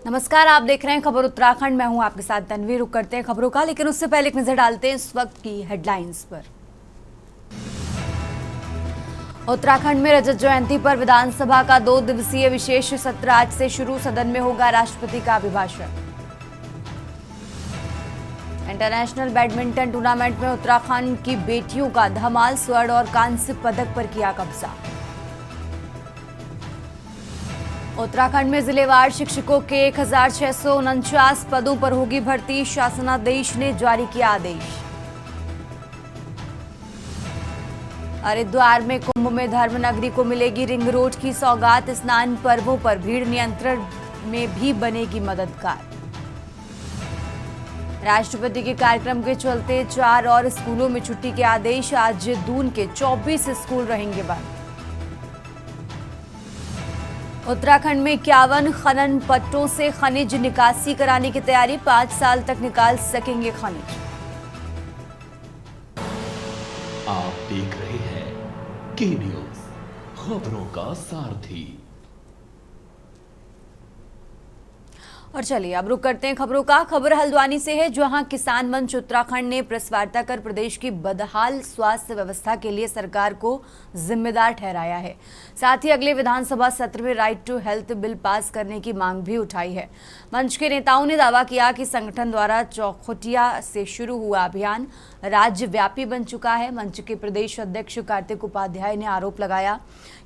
नमस्कार, आप देख रहे हैं खबर उत्तराखंड। मैं हूं आपके साथ तन्वी। रुक करते हैं खबरों का, लेकिन उससे पहले एक नजर डालते हैं इस वक्त की हेडलाइंस पर। उत्तराखंड में रजत जयंती पर विधानसभा का 2 दिवसीय विशेष सत्र आज से शुरू। सदन में होगा राष्ट्रपति का अभिभाषण। इंटरनेशनल बैडमिंटन टूर्नामेंट में उत्तराखंड की बेटियों का धमाल, स्वर्ण और कांस्य पदक पर किया कब्जा। उत्तराखंड में जिलेवार शिक्षकों के 1649 पदों पर होगी भर्ती। शासनादेश ने जारी किया आदेश। हरिद्वार में कुंभ में धर्मनगरी को मिलेगी रिंग रोड की सौगात। स्नान पर्वों पर भीड़ नियंत्रण में भी बनेगी मददगार। राष्ट्रपति के कार्यक्रम के चलते 4 और स्कूलों में छुट्टी के आदेश। आज दून के 24 स्कूल रहेंगे बंद। उत्तराखंड में 51 खनन पट्टों से खनिज निकासी कराने की तैयारी। 5 साल तक निकाल सकेंगे खनिज। आप देख रहे हैं के न्यूज, खबरों का सारथी। और चलिए अब रुक करते हैं खबरों का। खबर हल्द्वानी से है, जहां किसान मंच उत्तराखंड ने प्रेस वार्ता कर प्रदेश की बदहाल स्वास्थ्य व्यवस्था के लिए सरकार को जिम्मेदार ठहराया है। साथ ही अगले विधानसभा सत्र में right to health bill pass करने की मांग भी उठाई है। मंच के नेताओं ने दावा किया कि संगठन द्वारा चौखुटिया से शुरू हुआ अभियान राज्यव्यापी बन चुका है। मंच के प्रदेश अध्यक्ष कार्तिक उपाध्याय ने आरोप लगाया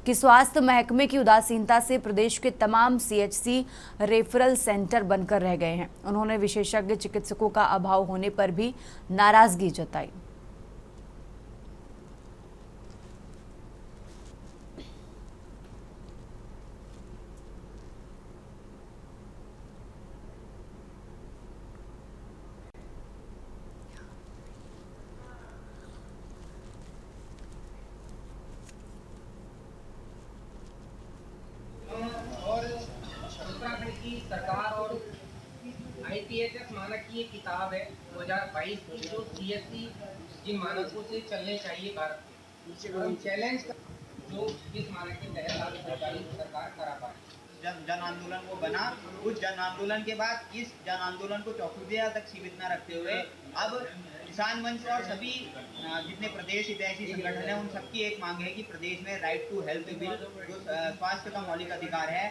कि स्वास्थ्य महकमे की उदासीनता से प्रदेश के तमाम सीएचसी रेफरल सेंटर बनकर रह गए हैं। उन्होंने विशेषज्ञ चिकित्सकों का अभाव होने पर भी नाराजगी जताई। उत्तराखंड की सरकार और ITHS मानक की एक किताब है 2022 की, जो CSC जिन मानकों से चलने चाहिए भारत के, हम चैलेंज जो इस मानक के तहत लागू सरकार करा पाए। जन आंदोलन वो बना। उस जन आंदोलन के बाद इस जन आंदोलन को चौखुटिया तक सीमित न रखते हुए अब किसान मंच और सभी जितने प्रदेश हितैषी संगठन है, उन सबकी एक मांग है कि प्रदेश में राइट टू हेल्थ बिल, जो स्वास्थ्य का मौलिक अधिकार है,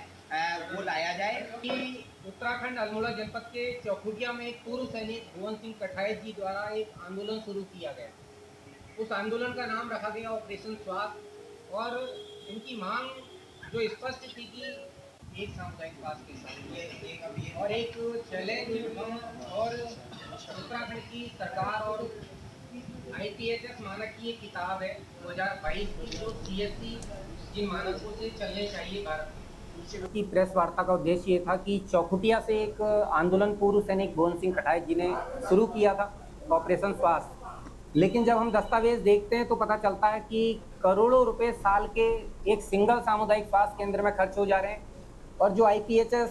वो लाया जाए। कि उत्तराखंड अल्मोड़ा जनपद के चौखुटिया में एक पूर्व सैनिक भुवन सिंह कठायत जी द्वारा एक आंदोलन शुरू किया गया। उस आंदोलन का नाम रखा गया ऑपरेशन स्वास्थ्य, और इनकी मांग जो स्पष्ट थी कि एक सामुदायिक स्वास्थ्य केंद्र और एक चैलेंज और उत्तराखंड की सरकार और ITHS मानक की एक किताब है 2022 की, जो CSC जिन मानकों से चलने चाहिए भारत की प्रेस वार्ता का उद्देश्य ये था कि चौखुटिया से एक आंदोलन पूर्व सैनिक भुवन सिंह कठायत जी ने शुरू किया था, ऑपरेशन स्वास्थ्य। लेकिन जब हम दस्तावेज देखते हैं तो पता चलता है कि करोड़ों रुपए साल के एक सिंगल सामुदायिक स्वास्थ्य केंद्र में खर्च हो जा रहे हैं, और जो ITHS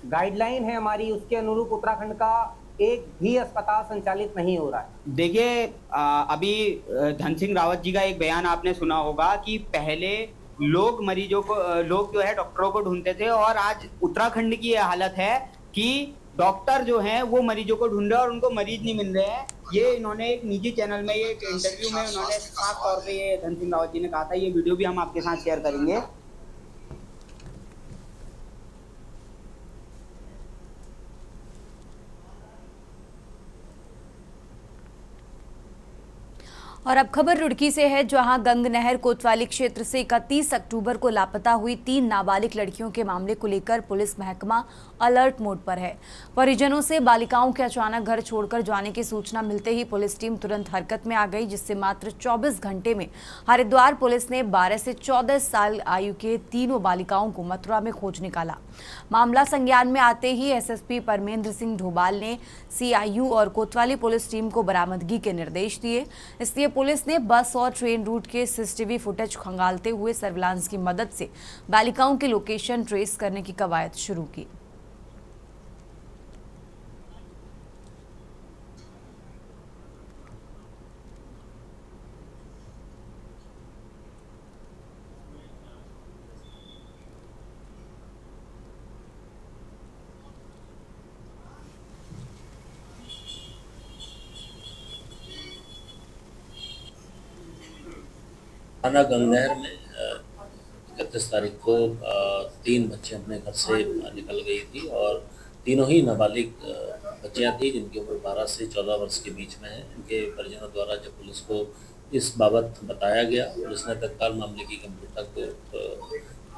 गाइडलाइन है हमारी, उसके अनुरूप उत्तराखंड का एक भी अस्पताल संचालित नहीं हो रहा है। देखिए, अभी धन सिंह रावत जी का एक बयान आपने सुना होगा कि पहले लोग लोग जो है डॉक्टरों को ढूंढते थे, और आज उत्तराखंड की ये हालत है कि डॉक्टर जो हैं वो मरीजों को ढूंढ रहे हैं और उनको मरीज नहीं मिल रहे हैं। ये इन्होंने एक निजी चैनल में, ये एक इंटरव्यू में उन्होंने खास तौर पे ये धन सिंह रावत जी ने कहा था। ये वीडियो भी हम आपके साथ शेयर करेंगे। और अब खबर रुड़की से है, जहां गंग नहर कोतवाली क्षेत्र से 31 अक्टूबर को लापता हुई 3 नाबालिग लड़कियों के मामले को लेकर पुलिस महकमा अलर्ट मोड पर है। परिजनों से बालिकाओं के अचानक घर छोड़कर जाने की सूचना मिलते ही पुलिस टीम तुरंत हरकत में आ गई, जिससे मात्र 24 घंटे में हरिद्वार पुलिस ने 12 से 14 साल आयु के तीनों बालिकाओं को मथुरा में खोज निकाला। मामला संज्ञान में आते ही SSP परमेंद्र सिंह ढोबाल ने CIU और कोतवाली पुलिस टीम को बरामदगी के निर्देश दिए। इसलिए पुलिस ने बस और ट्रेन रूट के CCTV फुटेज खंगालते हुए सर्विलांस की मदद से बालिकाओं की लोकेशन ट्रेस करने की कवायद शुरू की। थाना गंगनहर में 31 तारीख को 3 बच्चे अपने घर से निकल गई थी और तीनों ही नाबालिग बच्चियां थी जिनकी उम्र 12 से 14 वर्ष के बीच में है। इनके परिजनों द्वारा जब पुलिस को इस बाबत बताया गया, पुलिस ने तत्काल मामले की गंभीरता को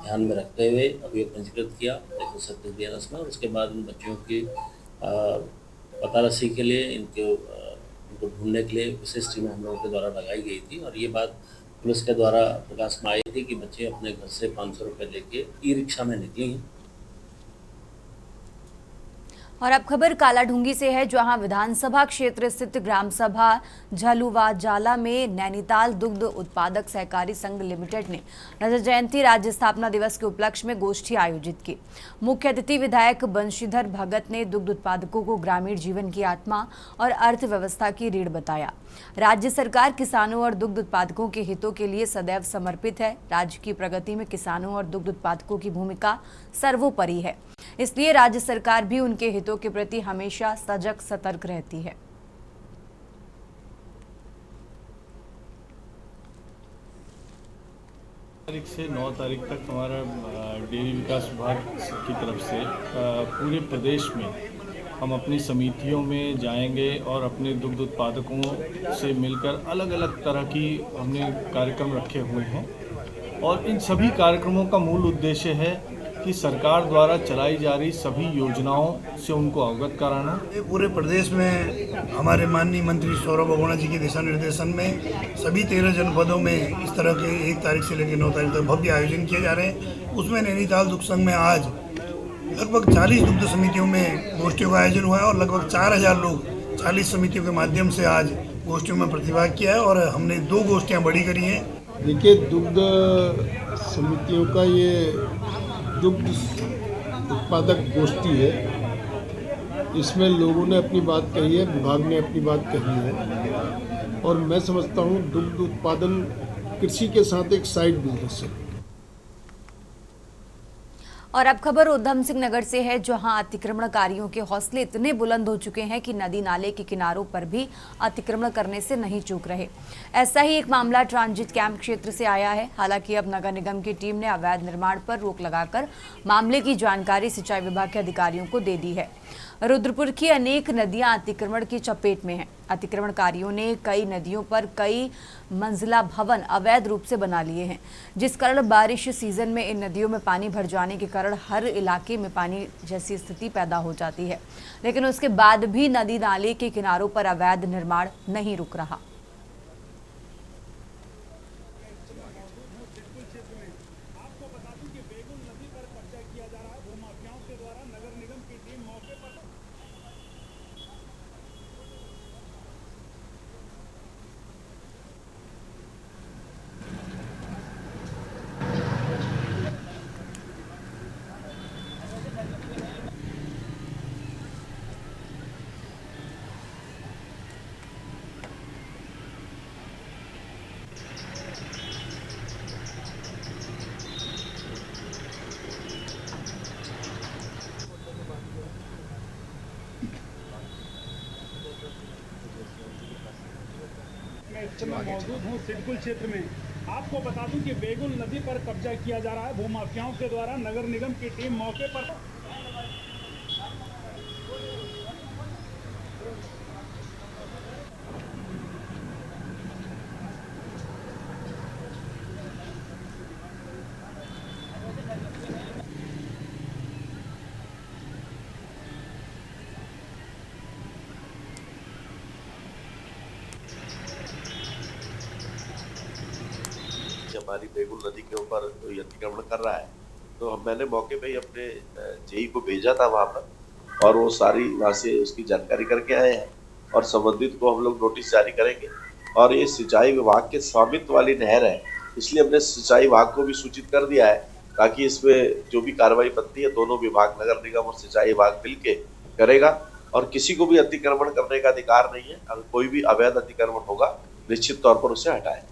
ध्यान में रखते हुए अभियोग पंजीकृत किया 137 BNS में। उसके बाद इन बच्चियों की पतारसी के लिए इनको ढूंढने के लिए विशेष टीमें हम लोगों के द्वारा लगाई गई थी और ये बात पुलिस के द्वारा प्रकाश में आई थी कि बच्चे अपने घर से 500 रुपये लेके ई-रिक्शा में निकली हैं। और अब खबर कालाढूंगी से है, जहां विधानसभा क्षेत्र स्थित ग्राम सभा झलुवा जाला में नैनीताल दुग्ध उत्पादक सहकारी संघ लिमिटेड ने रजत जयंती राज्य स्थापना दिवस के उपलक्ष्य में गोष्ठी आयोजित की। मुख्य अतिथि विधायक बंशीधर भगत ने दुग्ध उत्पादकों को ग्रामीण जीवन की आत्मा और अर्थव्यवस्था की रीढ़ बताया। राज्य सरकार किसानों और दुग्ध उत्पादकों के हितों के लिए सदैव समर्पित है। राज्य की प्रगति में किसानों और दुग्ध उत्पादकों की भूमिका सर्वोपरि है, इसलिए राज्य सरकार भी उनके हितों के प्रति हमेशा सजग सतर्क रहती है। तारीख से 9 तारीख तक हमारा डेयरी विकास विभाग की तरफ से पूरे प्रदेश में हम अपनी समितियों में जाएंगे और अपने दुग्ध उत्पादकों से मिलकर अलग अलग तरह की हमने कार्यक्रम रखे हुए हैं और इन सभी कार्यक्रमों का मूल उद्देश्य है कि सरकार द्वारा चलाई जा रही सभी योजनाओं से उनको अवगत कराना। पूरे प्रदेश में हमारे माननीय मंत्री सौरभ अगोड़ा जी के दिशा निर्देशन में सभी 13 जनपदों में इस तरह के 1 तारीख से लेकर 9 तारीख तक भव्य आयोजन किए जा रहे हैं। उसमें नैनीताल दुग्ध संघ में आज लगभग 40 दुग्ध समितियों में गोष्ठियों का आयोजन हुआ है और लगभग 4000 लोग 40 समितियों के माध्यम से आज गोष्ठियों में प्रतिभाग किया है और हमने 2 गोष्ठियाँ बड़ी करी हैं। देखिए, दुग्ध समितियों का ये दुग्ध उत्पादक गोष्ठी है, इसमें लोगों ने अपनी बात कही है, विभाग ने अपनी बात कही है और मैं समझता हूँ दुग्ध उत्पादन कृषि के साथ एक साइड बिजनेस है। और अब खबर उधम सिंह नगर से है, जहां अतिक्रमणकारियों के हौसले इतने बुलंद हो चुके हैं कि नदी नाले के किनारों पर भी अतिक्रमण करने से नहीं चूक रहे। ऐसा ही एक मामला ट्रांजिट कैंप क्षेत्र से आया है। हालांकि अब नगर निगम की टीम ने अवैध निर्माण पर रोक लगाकर मामले की जानकारी सिंचाई विभाग के अधिकारियों को दे दी है। रुद्रपुर की अनेक नदियां अतिक्रमण की चपेट में हैं। अतिक्रमणकारियों ने कई नदियों पर कई मंजिला भवन अवैध रूप से बना लिए हैं, जिस कारण बारिश सीजन में इन नदियों में पानी भर जाने के कारण हर इलाके में पानी जैसी स्थिति पैदा हो जाती है। लेकिन उसके बाद भी नदी नाले के किनारों पर अवैध निर्माण नहीं रुक रहा। मौजूद हूँ सिडकुल क्षेत्र में। आपको बता दूं कि बेगुन नदी पर कब्जा किया जा रहा है भूमाफियाओं के द्वारा। नगर निगम की टीम मौके पर हमारी बेगुल नदी के ऊपर अतिक्रमण कर रहा है, तो मैंने मौके पे ही अपने जेई को भेजा था वहां पर और वो सारी वहां से उसकी जानकारी करके आए हैं और संबंधित को हम लोग नोटिस जारी करेंगे। और ये सिंचाई विभाग के स्वामित्व वाली नहर है, इसलिए हमने सिंचाई विभाग को भी सूचित कर दिया है ताकि इसमें जो भी कार्रवाई बनती है दोनों विभाग नगर निगम और सिंचाई विभाग मिलके करेगा और किसी को भी अतिक्रमण करने का अधिकार नहीं है। अगर कोई भी अवैध अतिक्रमण होगा निश्चित तौर पर उसे हटाएं।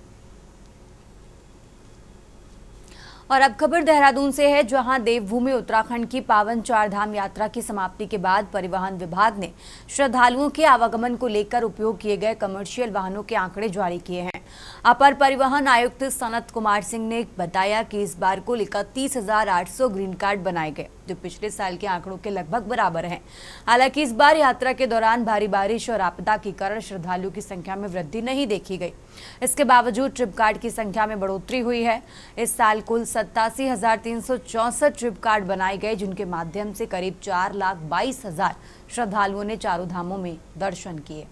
और अब खबर देहरादून से है, जहां देवभूमि उत्तराखंड की पावन चारधाम यात्रा की समाप्ति के बाद परिवहन विभाग ने श्रद्धालुओं के आवागमन को लेकर उपयोग किए गए कमर्शियल वाहनों के आंकड़े जारी किए हैं। अपर परिवहन आयुक्त सनत कुमार सिंह ने बताया कि इस बार कुल 31,800 ग्रीन कार्ड बनाए गए, जो पिछले साल के आंकड़ों के लगभग बराबर हैं। हालांकि इस बार यात्रा के दौरान भारी बारिश और आपदा के कारण श्रद्धालुओं की संख्या में वृद्धि नहीं देखी गई। इसके बावजूद ट्रिप कार्ड की संख्या में बढ़ोतरी हुई है। इस साल कुल 87,364 ट्रिप कार्ड बनाए गए, जिनके माध्यम से करीब 4,22,000 श्रद्धालुओं ने चारों धामों में दर्शन किए।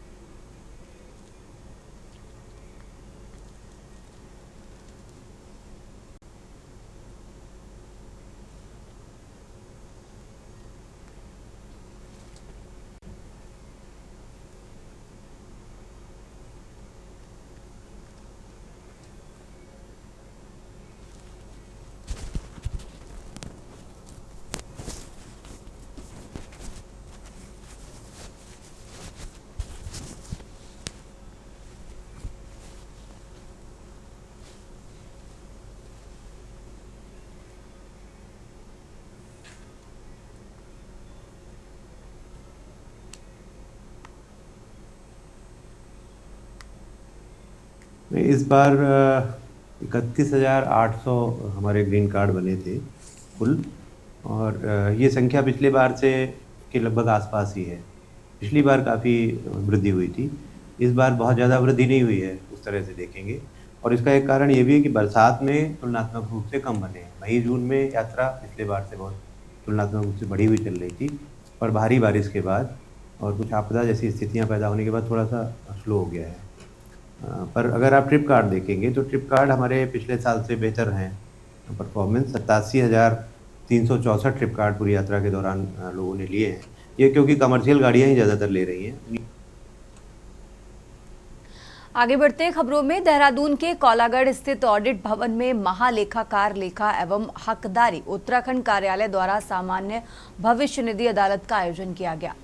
इस बार 31,800 हमारे ग्रीन कार्ड बने थे कुल, और ये संख्या पिछले बार से के लगभग आसपास ही है। पिछली बार काफ़ी वृद्धि हुई थी, इस बार बहुत ज़्यादा वृद्धि नहीं हुई है उस तरह से देखेंगे। और इसका एक कारण ये भी है कि बरसात में तुलनात्मक रूप से कम बने हैं। मई जून में यात्रा पिछले बार से बहुत तुलनात्मक रूप से बढ़ी हुई चल रही थी, पर भारी बारिश के बाद और कुछ आपदा जैसी स्थितियाँ पैदा होने के बाद थोड़ा सा स्लो हो गया है। पर अगर आप ट्रिप कार्ड देखेंगे तो ट्रिप कार्ड हमारे पिछले साल से बेहतर हैं परफॉर्मेंस। 87,364 ट्रिप कार्ड पूरी यात्रा के दौरान लोगों ने लिए हैं। ये क्योंकि कमर्शियल गाड़ियां ही ज़्यादातर ले रही हैं। आगे बढ़ते हैं खबरों में। देहरादून के कोलागढ़ स्थित ऑडिट भवन में महालेखाकार लेखा एवं हकदारी उत्तराखंड कार्यालय द्वारा सामान्य भविष्य निधि अदालत का आयोजन किया गया।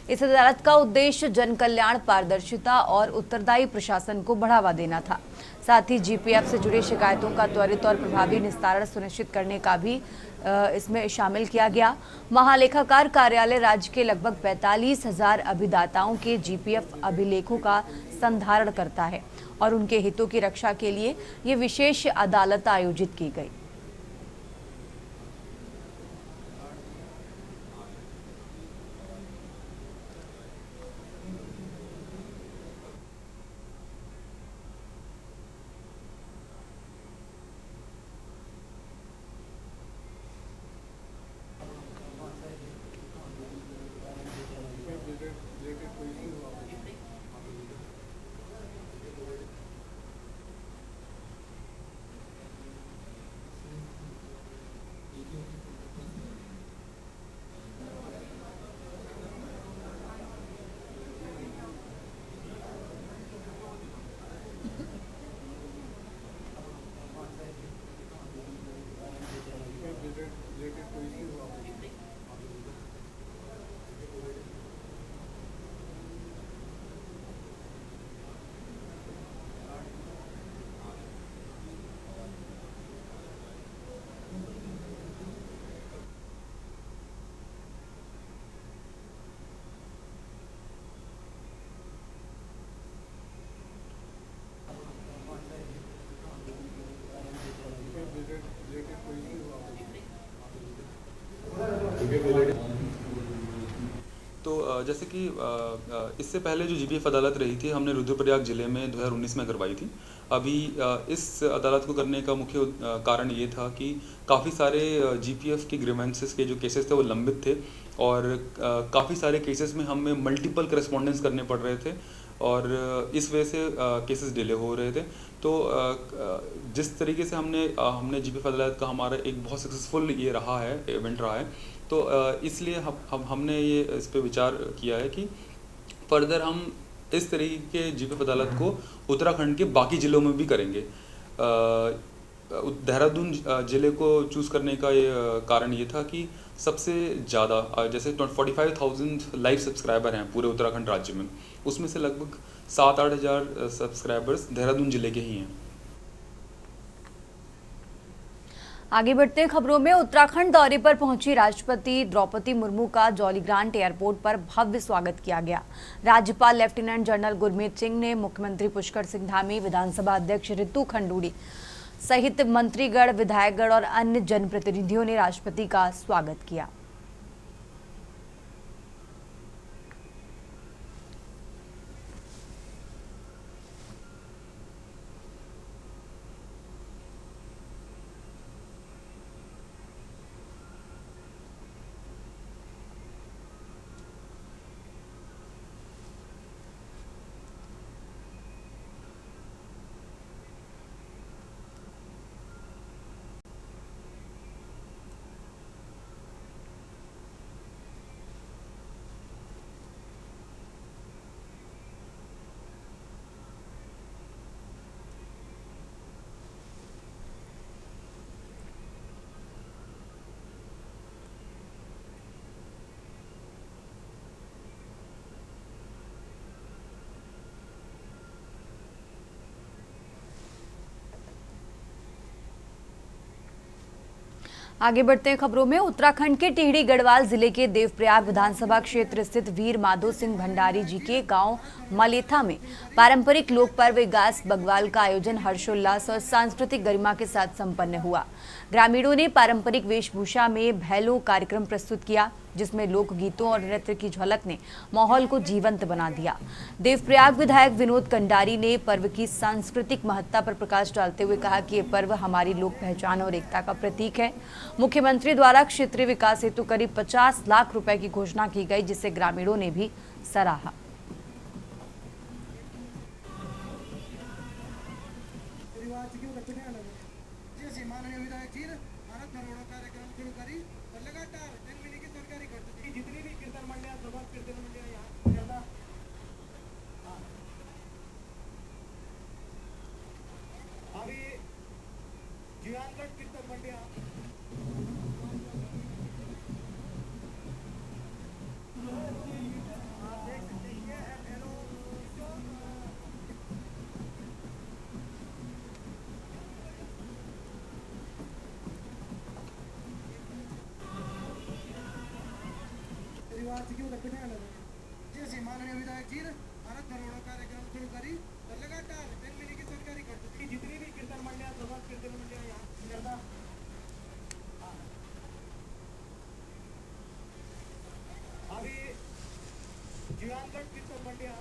इस अदालत का उद्देश्य जन कल्याण, पारदर्शिता और उत्तरदायी प्रशासन को बढ़ावा देना था। साथ ही जीपीएफ से जुड़ी शिकायतों का त्वरित और प्रभावी निस्तारण सुनिश्चित करने का भी इसमें शामिल किया गया। महालेखाकार कार्यालय राज्य के लगभग 45,000 अभिदाताओं के जीपीएफ अभिलेखों का संधारण करता है और उनके हितों की रक्षा के लिए ये विशेष अदालत आयोजित की गई। तो जैसे कि इससे पहले जो जीपीएफ अदालत रही थी, हमने रुद्रप्रयाग ज़िले में 2019 में करवाई थी। अभी इस अदालत को करने का मुख्य कारण ये था कि काफ़ी सारे जीपीएफ के ग्रीवेंसेस के जो केसेस थे वो लंबित थे और काफ़ी सारे केसेस में हमें मल्टीपल करस्पॉन्डेंस करने पड़ रहे थे और इस वजह से केसेस डिले हो रहे थे। तो जिस तरीके से हमने जीपीएफ अदालत का हमारा एक बहुत सक्सेसफुल ये रहा है, इवेंट रहा है, तो इसलिए हमने ये इस पे विचार किया है कि फर्दर हम इस तरीके के जीपीएफ अदालत को उत्तराखंड के बाकी ज़िलों में भी करेंगे। देहरादून ज़िले को चूज़ करने का ये कारण ये था कि सबसे ज़्यादा जैसे 45,000 लाइव सब्सक्राइबर हैं पूरे उत्तराखंड राज्य में, उसमें से लगभग 7-8 हज़ार सब्सक्राइबर्स देहरादून ज़िले के ही हैं। आगे बढ़ते हैं खबरों में। उत्तराखंड दौरे पर पहुंची राष्ट्रपति द्रौपदी मुर्मू का जौलीग्रांट एयरपोर्ट पर भव्य स्वागत किया गया। राज्यपाल लेफ्टिनेंट जनरल गुरमीत सिंह ने मुख्यमंत्री पुष्कर सिंह धामी, विधानसभा अध्यक्ष रितु खंडूड़ी सहित मंत्रीगण, विधायकगण और अन्य जनप्रतिनिधियों ने राष्ट्रपति का स्वागत किया। आगे बढ़ते हैं खबरों में। उत्तराखंड के टिहरी गढ़वाल जिले के देवप्रयाग विधानसभा क्षेत्र स्थित वीर माधो सिंह भंडारी जी के गांव मलेथा में पारंपरिक लोक पर्व गास बगवाल का आयोजन हर्षोल्लास और सांस्कृतिक गरिमा के साथ संपन्न हुआ। ग्रामीणों ने पारंपरिक वेशभूषा में भैलो कार्यक्रम प्रस्तुत किया, जिसमें लोक गीतों और नृत्य की झलक ने माहौल को जीवंत बना दिया। देवप्रयाग विधायक विनोद कंडारी ने पर्व की सांस्कृतिक महत्ता पर प्रकाश डालते हुए कहा कि ये पर्व हमारी लोक पहचान और एकता का प्रतीक है। मुख्यमंत्री द्वारा क्षेत्रीय विकास हेतु करीब 50 लाख रुपए की घोषणा की गई, जिसे ग्रामीणों ने भी सराहा। माननीय विधायक जी ने भारत धरोहर कार्यक्रम शुरू करी और लगातार मिली की सरकारी खर्च जितनी भी कीर्तन मंडियां, प्रभात कीर्तन मंडियां यहाँ करता अभी जीवानगढ़ कीर्तन मंडियां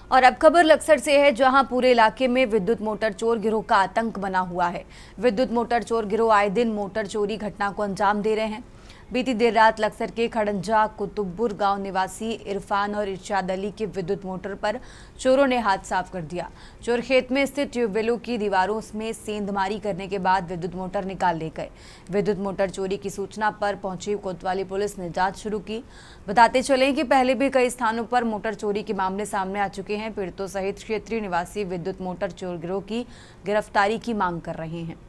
और अब खबर लक्सर से है, जहां पूरे इलाके में विद्युत मोटर चोर गिरोह का आतंक बना हुआ है। विद्युत मोटर चोर गिरोह आए दिन मोटर चोरी घटना को अंजाम दे रहे हैं। बीती देर रात लक्सर के खड़ंजा कुतुबपुर गांव निवासी इरफान और इरशाद अली के विद्युत मोटर पर चोरों ने हाथ साफ कर दिया। चोर खेत में स्थित ट्यूबवेलों की दीवारों में सेंधमारी करने के बाद विद्युत मोटर निकाल ले गए। विद्युत मोटर चोरी की सूचना पर पहुंची कोतवाली पुलिस ने जांच शुरू की। बताते चलें कि पहले भी कई स्थानों पर मोटर चोरी के मामले सामने आ चुके हैं। पीड़ितों सहित क्षेत्रीय निवासी विद्युत मोटर चोर गिरोह की गिरफ्तारी की मांग कर रहे हैं।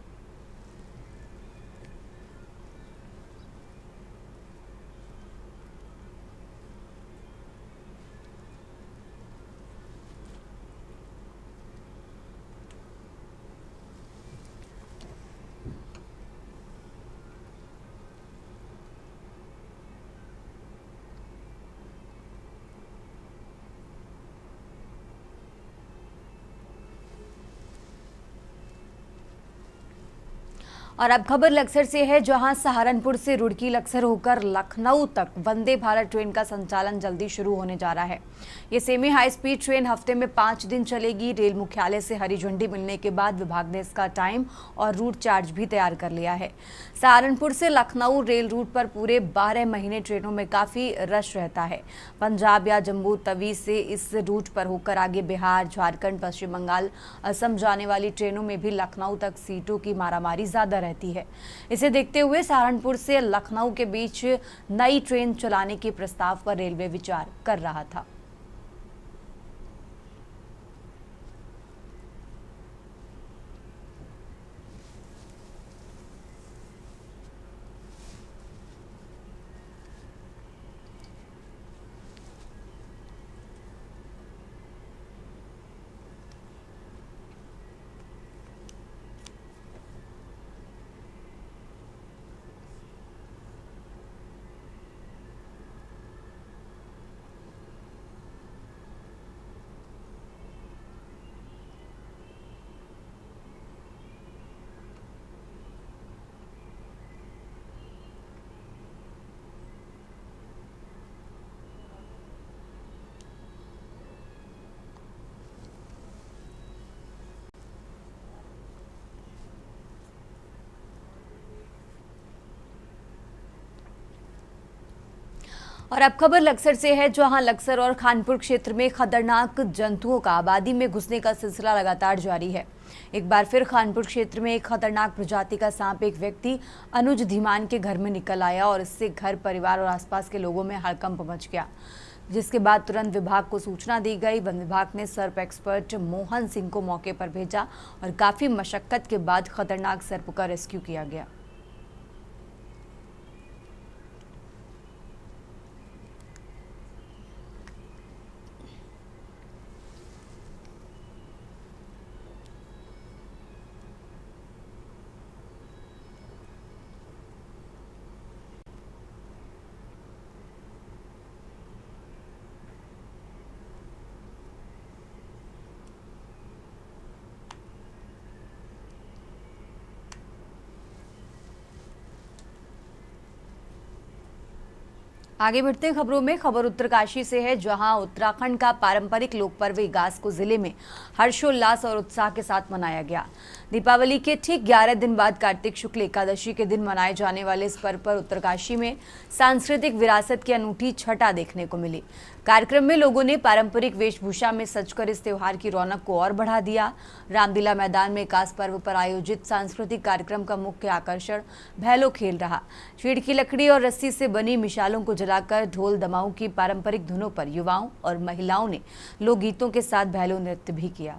और अब खबर लक्सर से है, जहां सहारनपुर से रुड़की लक्सर होकर लखनऊ तक वंदे भारत ट्रेन का संचालन जल्दी शुरू होने जा रहा है। ये सेमी हाई स्पीड ट्रेन हफ्ते में 5 दिन चलेगी। रेल मुख्यालय से हरी झंडी मिलने के बाद विभाग ने इसका टाइम और रूट चार्ज भी तैयार कर लिया है। सहारनपुर से लखनऊ रेल रूट पर पूरे 12 महीने ट्रेनों में काफ़ी रश रहता है। पंजाब या जम्मू तवी से इस रूट पर होकर आगे बिहार, झारखंड, पश्चिम बंगाल, असम जाने वाली ट्रेनों में भी लखनऊ तक सीटों की मारामारी ज़्यादा रहती है। इसे देखते हुए सहारनपुर से लखनऊ के बीच नई ट्रेन चलाने के प्रस्ताव पर रेलवे विचार कर रहा था। और अब खबर लक्सर से है, जहां लक्सर और खानपुर क्षेत्र में खतरनाक जंतुओं का आबादी में घुसने का सिलसिला लगातार जारी है। एक बार फिर खानपुर क्षेत्र में एक खतरनाक प्रजाति का सांप एक व्यक्ति अनुज धीमान के घर में निकल आया और इससे घर परिवार और आसपास के लोगों में हड़कंप मच गया, जिसके बाद तुरंत विभाग को सूचना दी गई। वन विभाग ने सर्प एक्सपर्ट मोहन सिंह को मौके पर भेजा और काफी मशक्कत के बाद खतरनाक सर्प का रेस्क्यू किया गया। आगे बढ़ते हैं खबरों में। खबर उत्तरकाशी से है, जहां उत्तराखंड का पारंपरिक लोक पर्व इगास को जिले में हर्षोल्लास और उत्साह के साथ मनाया गया। दीपावली के ठीक 11 दिन बाद कार्तिक शुक्ल एकादशी के दिन मनाए जाने वाले इस पर्व पर उत्तरकाशी में सांस्कृतिक विरासत की अनूठी छटा देखने को मिली। कार्यक्रम में लोगों ने पारंपरिक वेशभूषा में सजकर इस त्योहार की रौनक को और बढ़ा दिया। रामलीला मैदान में इगास पर्व पर आयोजित सांस्कृतिक कार्यक्रम का मुख्य आकर्षण भैलो खेल रहा। चीड़ की लकड़ी और रस्सी से बनी मिसालों को जलाकर ढोल दमाऊ की पारंपरिक धुनों पर युवाओं और महिलाओं ने लोकगीतों के साथ भैलो नृत्य भी किया।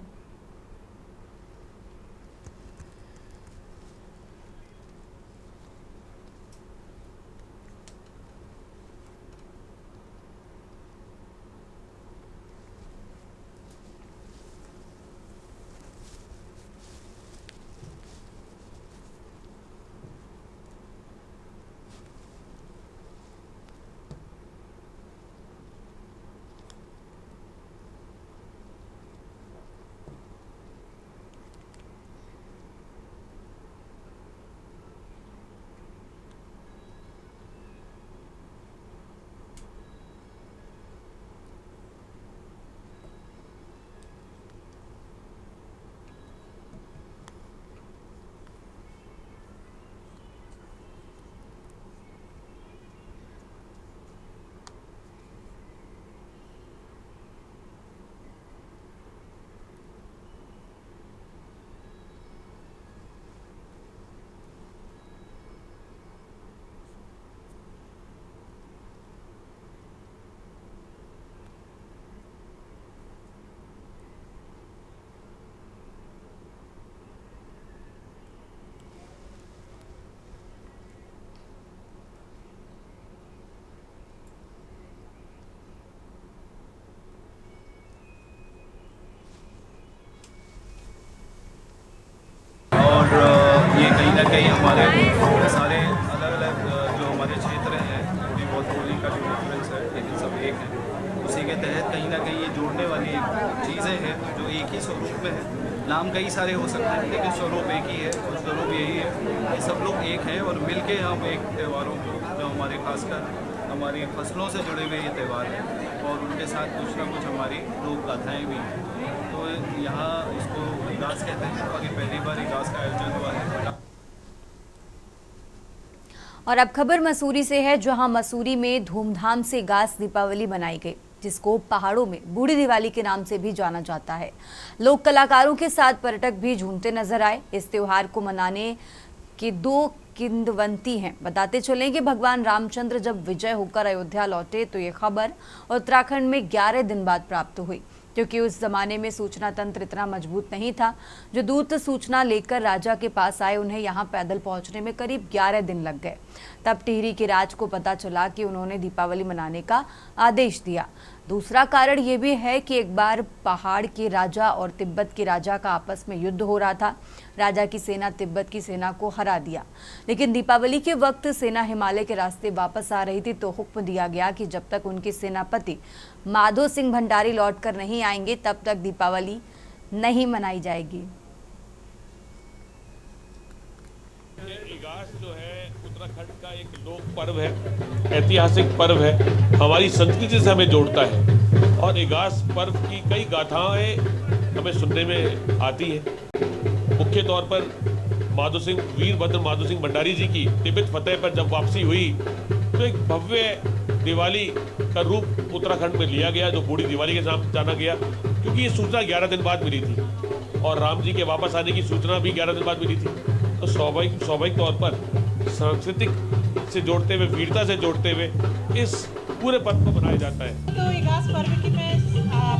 ये कहीं ना कहीं हमारे सारे अलग अलग जो हमारे क्षेत्र हैं, थोड़ी बहुत बोली का जो डिफरेंस है, लेकिन सब एक है। उसी के तहत कहीं ना कहीं ये जोड़ने वाली चीज़ें हैं जो एक ही स्वरूप में है। नाम कई सारे हो सकते हैं लेकिन स्वरूप एक ही है और स्वरूप यही है कि सब लोग एक हैं और मिल के हम एक त्योहारों को, जो हमारे खासकर हमारी फसलों से जुड़े हुए ये त्यौहार हैं और उनके साथ कुछ ना कुछ हमारी लोक गाथाएँ भी हैं। तो यहाँ इसको इगास कहते हैं और ये पहली बार इगास का आयोजन हुआ है। और अब खबर मसूरी से है, जहां मसूरी में धूमधाम से इगास दीपावली मनाई गई, जिसको पहाड़ों में बूढ़ी दिवाली के नाम से भी जाना जाता है। लोक कलाकारों के साथ पर्यटक भी झूमते नजर आए। इस त्योहार को मनाने के 2 किंवदंती हैं। बताते चलें कि भगवान रामचंद्र जब विजय होकर अयोध्या लौटे तो ये खबर उत्तराखंड में 11 दिन बाद प्राप्त हुई, क्योंकि उस जमाने में सूचना तंत्र इतना मजबूत नहीं था। जो दूत सूचना लेकर राजा के पास आए, उन्हें यहाँ पैदल पहुंचने में करीब 11 दिन लग गए। तब टिहरी के राज को पता चला कि उन्होंने दीपावली मनाने का आदेश दिया। दूसरा कारण ये भी है कि एक बार पहाड़ के राजा और तिब्बत के राजा का आपस में युद्ध हो रहा था। राजा की सेना तिब्बत की सेना को हरा दिया, लेकिन दीपावली के वक्त सेना हिमालय के रास्ते वापस आ रही थी तो हुक्म दिया गया कि जब तक उनके सेनापति माधो सिंह भंडारी लौटकर नहीं आएंगे तब तक दीपावली नहीं मनाई जाएगी। इगास जो है उत्तराखंड का एक लोक पर्व है, ऐतिहासिक पर्व है, हमारी संस्कृति से हमें जोड़ता है और इगास पर्व की कई गाथाएं हमें सुनने में आती है। मुख्य तौर पर वीरभद्र माधो सिंह भंडारी जी की तिब्बत फतेह पर जब वापसी हुई तो एक भव्य दिवाली का रूप उत्तराखंड में लिया गया, जो बूढ़ी दिवाली के नाम जाना गया, क्योंकि ये सूचना 11 दिन बाद मिली थी और राम जी के वापस आने की सूचना भी 11 दिन बाद मिली थी। तो स्वाभाविक तौर पर सांस्कृतिक से जोड़ते हुए, वीरता से जोड़ते हुए इस पूरे पर्व को मनाया जाता है। तो इगास पर्व की मैं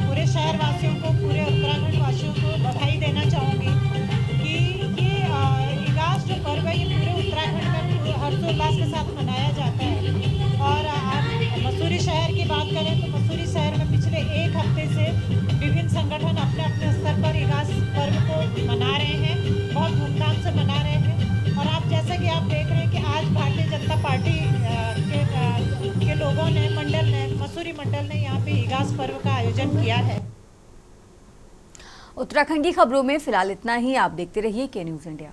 पूरे शहर वासियों को, पूरे उत्तराखंड वासियों को बधाई देना चाहूँगी कि ये इगास जो पर्व है ये पूरे उत्तराखंड में हर्षोल्लास के साथ मनाया जाता है। और आप मसूरी शहर की बात करें तो मसूरी शहर में पिछले एक हफ्ते से विभिन्न संगठन अपने अपने स्तर पर इगास पर्व को मना रहे हैं, बहुत धूमधाम से मना रहे हैं। और आप जैसा कि आप देख रहे हैं कि आज भारतीय जनता पार्टी के लोगों ने, मसूरी मंडल ने यहाँ पे इगास पर्व का आयोजन किया है। उत्तराखंड की खबरों में फिलहाल इतना ही। आप देखते रहिए के न्यूज़ इंडिया।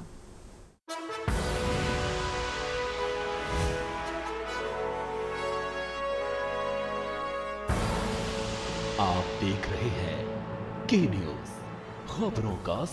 आप देख रहे हैं के न्यूज़, खबरों का